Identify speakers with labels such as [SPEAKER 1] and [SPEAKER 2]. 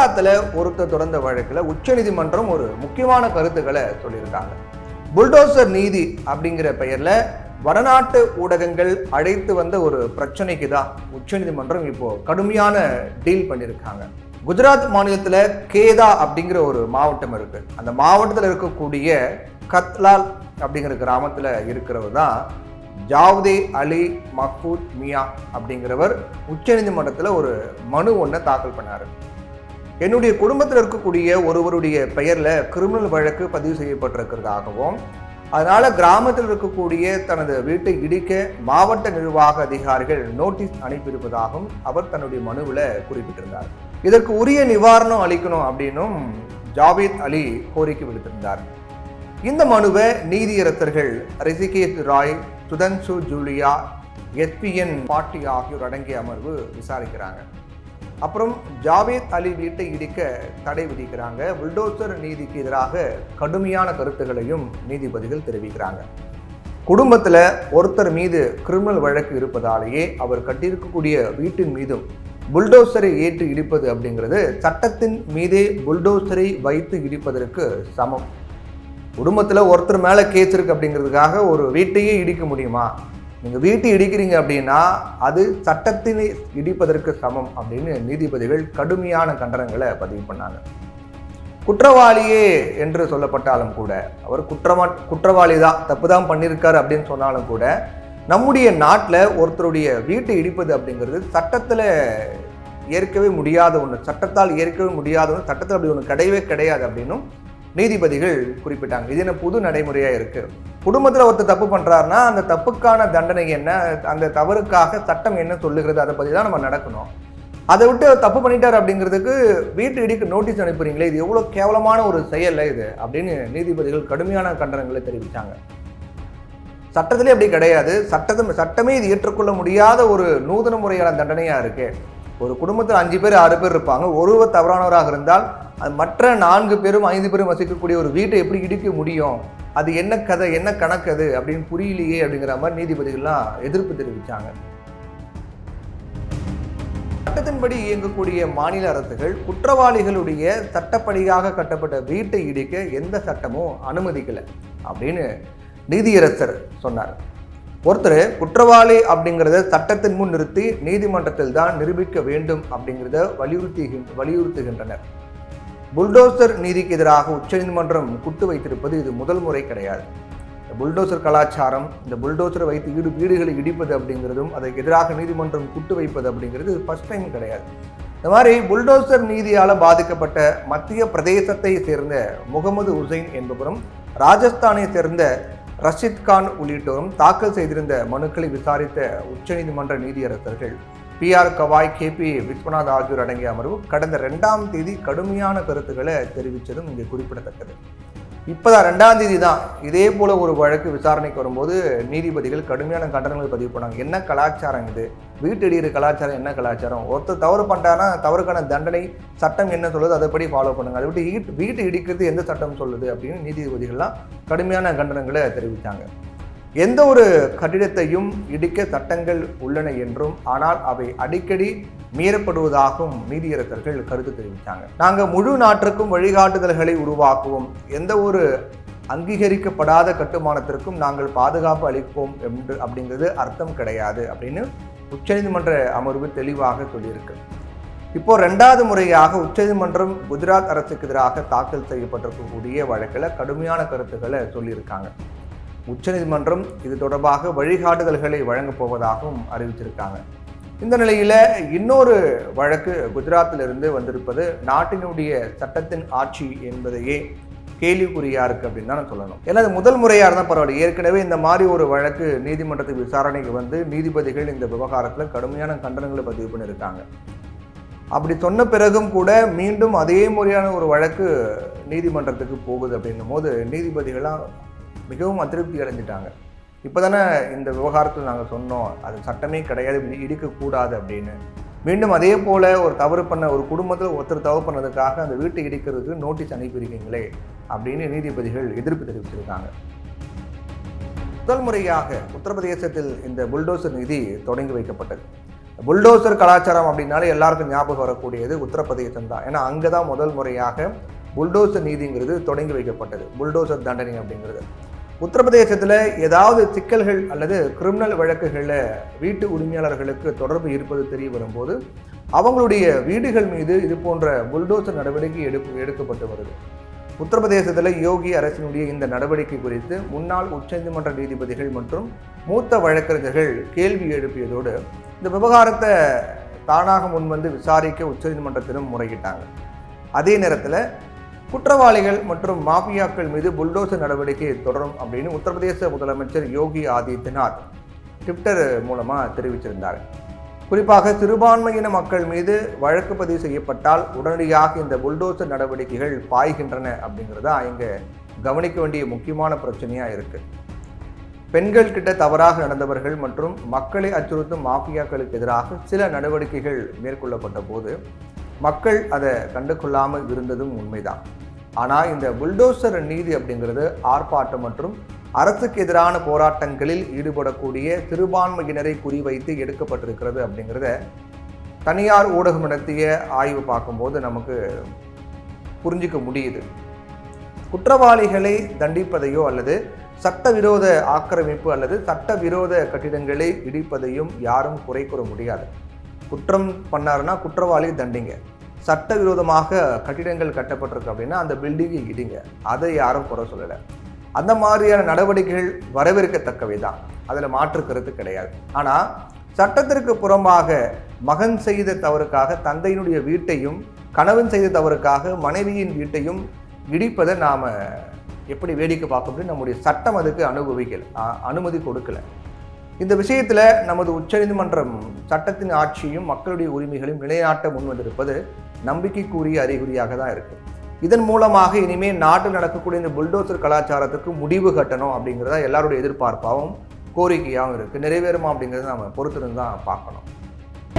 [SPEAKER 1] குஜராத்தில் ஒருத்தர் தொடர்ந்த வழக்கில் உச்சநீதிமன்றம் ஒரு முக்கியமான கருத்துக்களை சொல்லியிருக்காங்க. புல்டோசர் நீதி அப்படிங்கிற பெயர்ல வடநாட்டு ஊடகங்கள் அழைத்து வந்த ஒரு பிரச்சனைக்கு தான் உச்சநீதிமன்றம் இப்போ கடுமையான டீல் பண்ணியிருக்காங்க. குஜராத் மாநிலத்தில் கேதா அப்படிங்கிற ஒரு மாவட்டம் இருக்கு. அந்த மாவட்டத்தில் இருக்கக்கூடிய கத்லால் அப்படிங்கிற கிராமத்தில் இருக்கிறவர் தான் ஜாவ்தே அலி மஹ்பூத் மியா அப்படிங்கிறவர் உச்சநீதிமன்றத்தில் ஒரு மனு ஒன்றை தாக்கல் பண்ணார். என்னுடைய குடும்பத்தில் இருக்கக்கூடிய ஒருவருடைய பெயரில் கிரிமினல் வழக்கு பதிவு செய்யப்பட்டிருக்கிறதாகவும், அதனால கிராமத்தில் இருக்கக்கூடிய தனது வீட்டை இடிக்க மாவட்ட நிர்வாக அதிகாரிகள் நோட்டீஸ் அனுப்பியிருப்பதாகவும் அவர் தன்னுடைய மனுவில் குறிப்பிட்டிருந்தார். இதற்கு உரிய நிவாரணம் அளிக்கணும் அப்படின்னும் ஜாவேத் அலி கோரிக்கை விடுத்திருந்தார். இந்த மனுவை நீதியரசர்கள் ரிஷிகேஷ் ராய், சுதன்சு ஜூலியா, எஸ்பிஎன் பாட்டி ஆகியோர் அடங்கிய அமர்வு விசாரிக்கிறாங்க. அப்புறம் ஜாவேத் அலி வீட்டை இடிக்க தடை விதிக்கிறாங்க. புல்டோசர் நீதிக்கு எதிராக கடுமையான கருத்துக்களையும் நீதிபதிகள் தெரிவிக்கிறாங்க. குடும்பத்தில் ஒருத்தர் மீது கிரிமினல் வழக்கு இருப்பதாலேயே அவர் கட்டியிருக்கக்கூடிய வீட்டின் மீதும் புல்டோசரை ஏற்றி இடிப்பது அப்படிங்கிறது சட்டத்தின் மீதே புல்டோசரை வைத்து இடிப்பதற்கு சமம். குடும்பத்தில் ஒருத்தர் மேலே கேஸ் இருக்கு அப்படிங்கிறதுக்காக ஒரு வீட்டையே இடிக்க முடியுமா? நீங்கள் வீட்டை இடிக்கிறீங்க அப்படின்னா அது சட்டத்தினை இடிப்பதற்கு சமம் அப்படின்னு நீதிபதிகள் கடுமையான கண்டனங்களை பதிவு பண்ணாங்க. குற்றவாளியே என்று சொல்லப்பட்டாலும் கூட, அவர் குற்றவாளி தான், தப்பு தான் பண்ணியிருக்காரு அப்படின்னு சொன்னாலும் கூட, நம்முடைய நாட்டில் ஒருத்தருடைய வீட்டை இடிப்பது அப்படிங்கிறது சட்டத்தில் ஏற்கவே முடியாத ஒன்று, சட்டத்தால் ஏற்கவே முடியாத ஒன்று, சட்டத்தில் அப்படி ஒன்று கிடையவே கிடையாது அப்படின்னும் நீதிபதிகள் குறிப்பிட்டாங்க. இது என்ன புது நடைமுறையாக இருக்குது? குடும்பத்தில் ஒருத்தர் தப்பு பண்ணுறாருன்னா அந்த தப்புக்கான தண்டனை என்ன, அந்த தவறுக்காக சட்டம் என்ன சொல்லுகிறது, அதை பற்றி தான் நம்ம நடக்கணும். அதை விட்டு தப்பு பண்ணிட்டார் அப்படிங்கிறதுக்கு வீட்டு இடிக்கு நோட்டீஸ் அனுப்புறீங்களே, இது எவ்வளோ கேவலமான ஒரு செயல் இது அப்படின்னு நீதிபதிகள் கடுமையான கண்டனங்களை தெரிவித்தாங்க. சட்டத்திலே அப்படி கிடையாது. சட்டமே இது ஏற்றுக்கொள்ள முடியாத ஒரு நூதன முறையான தண்டனையாக இருக்கு. ஒரு குடும்பத்தில் 5 பேர் 6 பேர் இருப்பாங்க. ஒருவர் தவறானவராக இருந்தால் அது மற்ற 4 பேரும் 5 பேரும் வசிக்கக்கூடிய ஒரு வீட்டை எப்படி இடிக்க முடியும்? அது என்ன கதை, என்ன கணக்கு அது அப்படின்னு புரியலையே அப்படிங்கிற மாதிரி நீதிபதிகள்லாம் எதிர்ப்பு தெரிவித்தாங்க. சட்டத்தின்படி இயங்கக்கூடிய மாநில அரசுகள் குற்றவாளிகளுடைய சட்டப்படியாக கட்டப்பட்ட வீட்டை இடிக்க எந்த சட்டமும் அனுமதிக்கலை அப்படின்னு நீதியரசர் சொன்னார். ஒருத்தர் குற்றவாளி அப்படிங்கிறத சட்டத்தின் முன் நிறுத்தி நீதிமன்றத்தில் தான் நிரூபிக்க வேண்டும் அப்படிங்கிறத வலியுறுத்துகின்றனர். புல்டோசர் நீதிக்கு எதிராக உச்சநீதிமன்றம் குட்டு வைத்திருப்பது இது முதல் முறை கிடையாது. இந்த புல்டோசர் கலாச்சாரம், இந்த புல்டோசரை வைத்து வீடுகளை இடிப்பது அப்படிங்கிறதும், அதற்கு எதிராக நீதிமன்றம் குட்டு வைப்பது அப்படிங்கிறது ஃபர்ஸ்ட் டைம் கிடையாது. இந்த மாதிரி புல்டோசர் நீதியால் பாதிக்கப்பட்ட மத்திய பிரதேசத்தை சேர்ந்த முகமது உசைன் என்பவரும், ராஜஸ்தானை சேர்ந்த ரஷித் கான் உள்ளிட்டோரும் தாக்கல் செய்திருந்த மனுக்களை விசாரித்த உச்சநீதிமன்ற நீதியரசர்கள் PR கவாய், KP விஸ்வநாத் ஆகியோர் அடங்கிய அமர்வு கடந்த 2ஆம் தேதி கடுமையான கருத்துக்களை தெரிவித்ததும் இங்கே குறிப்பிடத்தக்கது. இப்போதான் 2ஆம் தேதி தான் இதே போல ஒரு வழக்கு விசாரணைக்கு வரும்போது நீதிபதிகள் கடுமையான கண்டனங்களை பதிவு பண்ணாங்க. என்ன கலாச்சாரம் இது? வீட்டு இடிக்கிற கலாச்சாரம் என்ன கலாச்சாரம்? ஒருத்தர் தவறு பண்ணிட்டாங்கன்னா தவறுக்கான தண்டனை சட்டம் என்ன சொல்லுது அதைப்படி ஃபாலோ பண்ணுங்க. அதை விட்டு வீட்டு இடிக்கிறது எந்த சட்டம் சொல்லுது அப்படின்னு நீதிபதிகள்லாம் கடுமையான கண்டனங்களை தெரிவித்தாங்க. எந்த ஒரு கட்டிடத்தையும் இடிக்க சட்டங்கள் உள்ளன என்றும், ஆனால் அவை அடிக்கடி மீறப்படுவதாகவும் நீதியரசர்கள் கருத்து தெரிவித்தாங்க. நாங்கள் முழு நாட்டிற்கும் வழிகாட்டுதல்களை உருவாக்குவோம், எந்த ஒரு அங்கீகரிக்கப்படாத கட்டுமானத்திற்கும் நாங்கள் பாதுகாப்பு அளிப்போம் என்று அப்படிங்கிறது அர்த்தம் கிடையாது அப்படின்னு உச்சநீதிமன்ற அமர்வு தெளிவாக சொல்லியிருக்கு. இப்போ 2வது முறையாக உச்சநீதிமன்றம் குஜராத் அரசுக்கு எதிராக தாக்கல் செய்யப்பட்டிருக்கக்கூடிய வழக்கில் கடுமையான கருத்துக்களை சொல்லியிருக்காங்க. உச்சநீதிமன்றம் இது தொடர்பாக வழிகாட்டுதல்களை வழங்கப் போவதாகவும் அறிவிச்சிருக்காங்க. இந்த நிலையில் இன்னொரு வழக்கு குஜராத்திலிருந்து வந்திருப்பது நாட்டினுடைய சட்டத்தின் ஆட்சி என்பதையே கேள்விக்குறியா இருக்கு அப்படின்னு தான் சொல்லணும். ஏன்னா அது முதல் முறையாக இருந்தால் பரவாயில்ல. ஏற்கனவே இந்த மாதிரி ஒரு வழக்கு நீதிமன்றத்துக்கு விசாரணைக்கு வந்து நீதிபதிகள் இந்த விவகாரத்தில் கடுமையான கண்டனங்களை பதிவு பண்ணியிருக்காங்க. அப்படி சொன்ன பிறகும் கூட மீண்டும் அதே முறையான ஒரு வழக்கு நீதிமன்றத்துக்கு போகுது அப்படின்னும் போது நீதிபதிகள்லாம் மிகவும் அதிருப்தி அடைஞ்சிட்டாங்க. இப்போ தானே இந்த விவகாரத்தில் நாங்கள் சொன்னோம் அது சட்டமே கிடையாது, இடிக்கக்கூடாது அப்படின்னு. மீண்டும் அதே போல் ஒரு தவறு பண்ண ஒரு குடும்பத்தில் ஒருத்தர் தவறு பண்ணதுக்காக அந்த வீட்டை இடிக்கிறதுக்கு நோட்டீஸ் அனுப்பியிருக்கீங்களே அப்படின்னு நீதிபதிகள் எதிர்ப்பு தெரிவிச்சிருக்காங்க. முதல் முறையாக உத்தரப்பிரதேசத்தில் இந்த புல்டோசர் நீதி தொடங்கி வைக்கப்பட்டது. புல்டோசர் கலாச்சாரம் அப்படின்னாலே எல்லாருக்கும் ஞாபகம் வரக்கூடியது உத்தரப்பிரதேசம் தான். ஏன்னா அங்கே தான் முதல் முறையாக புல்டோசர் நீதிங்கிறது தொடங்கி வைக்கப்பட்டது, புல்டோசர் தண்டனை அப்படிங்கிறது. உத்தரப்பிரதேசத்தில் ஏதாவது சிக்கல்கள் அல்லது கிரிமினல் வழக்குகளில் வீட்டு உரிமையாளர்களுக்கு தொடர்பு இருப்பது தெரிய வரும்போது அவங்களுடைய வீடுகள் மீது இது போன்ற புல்டோசர் நடவடிக்கை எடுக்கப்பட்டு வருது. உத்தரப்பிரதேசத்தில் யோகி அரசினுடைய இந்த நடவடிக்கை குறித்து முன்னாள் உச்சநீதிமன்ற நீதிபதிகள் மற்றும் மூத்த வழக்கறிஞர்கள் கேள்வி எழுப்பியதோடு இந்த விவகாரத்தை தானாக முன்வந்து விசாரிக்க உச்சநீதிமன்றத்திலும் முறையிட்டாங்க. அதே நேரத்தில் குற்றவாளிகள் மற்றும் மாஃபியாக்கள் மீது புல்டோசர் நடவடிக்கை தொடரும் அப்படின்னு உத்தரப்பிரதேச முதலமைச்சர் யோகி ஆதித்யநாத் ட்விட்டர் மூலமாக தெரிவிச்சிருந்தார். குறிப்பாக சிறுபான்மையின மக்கள் மீது வழக்கு பதிவு செய்யப்பட்டால் உடனடியாக இந்த புல்டோசர் நடவடிக்கைகள் பாய்கின்றன அப்படிங்கிறதா இங்கே கவனிக்க வேண்டிய முக்கியமான பிரச்சனையாக இருக்குது. பெண்கள் கிட்ட தவறாக நடந்தவர்கள் மற்றும் மக்களை அச்சுறுத்தும் மாஃபியாக்களுக்கு எதிராக சில நடவடிக்கைகள் மேற்கொள்ளப்பட்ட போது மக்கள் அதை கண்டுகொள்ளாமல் இருந்ததும் உண்மைதான். ஆனால் இந்த புல்டோசர் நீதி அப்படிங்கிறது ஆர்ப்பாட்டம் மற்றும் அரசுக்கு எதிரான போராட்டங்களில் ஈடுபடக்கூடிய சிறுபான்மையினரை குறிவைத்து எடுக்கப்பட்டிருக்கிறது அப்படிங்கிறத தனியார் ஊடகம் நடத்திய ஆய்வு பார்க்கும்போது நமக்கு புரிஞ்சிக்க முடியுது. குற்றவாளிகளை தண்டிப்பதையோ அல்லது சட்டவிரோத ஆக்கிரமிப்பு அல்லது சட்டவிரோத கட்டிடங்களை இடிப்பதையும் யாரும் குறை கூற முடியாது. குற்றம் பண்ணாருன்னா குற்றவாளி தண்டிங்க, சட்டவிரோதமாக கட்டிடங்கள் கட்டப்பட்டிருக்கு அப்படின்னா அந்த பில்டிங்கை இடிங்க, அதை யாரும் குறை சொல்லலை. அந்த மாதிரியான நடவடிக்கைகள் வரவேற்கத்தக்கவை தான், அதில் மாற்று கருத்து கிடையாது. ஆனால் சட்டத்திற்கு புறம்பாக மகன் செய்த தவறுக்காக தந்தையினுடைய வீட்டையும் கணவன் செய்த தவறுக்காக மனைவியின் வீட்டையும் இடிப்பதை நாம் எப்படி வேடிக்கை பார்க்க முடியும்? நம்முடைய சட்டம் அதுக்கு அனுமதி கொடுக்கல. இந்த விஷயத்தில் நமது உச்சநீதிமன்றம் சட்டத்தின் ஆட்சியும் மக்களுடைய உரிமைகளையும் நிலைநாட்ட முன்வந்திருப்பது நம்பிக்கைக்குரிய அறிகுறியாக தான் இருக்குது. இதன் மூலமாக இனிமேல் நாட்டில் நடக்கக்கூடிய இந்த புல்டோசர் கலாச்சாரத்துக்கு முடிவு கட்டணும் அப்படிங்கிறதா எல்லாருடைய எதிர்பார்ப்பாகவும் கோரிக்கையாகவும் இருக்குது. நிறைவேறுமா அப்படிங்கிறத நம்ம பொறுத்திருந்து தான் பார்க்கணும்.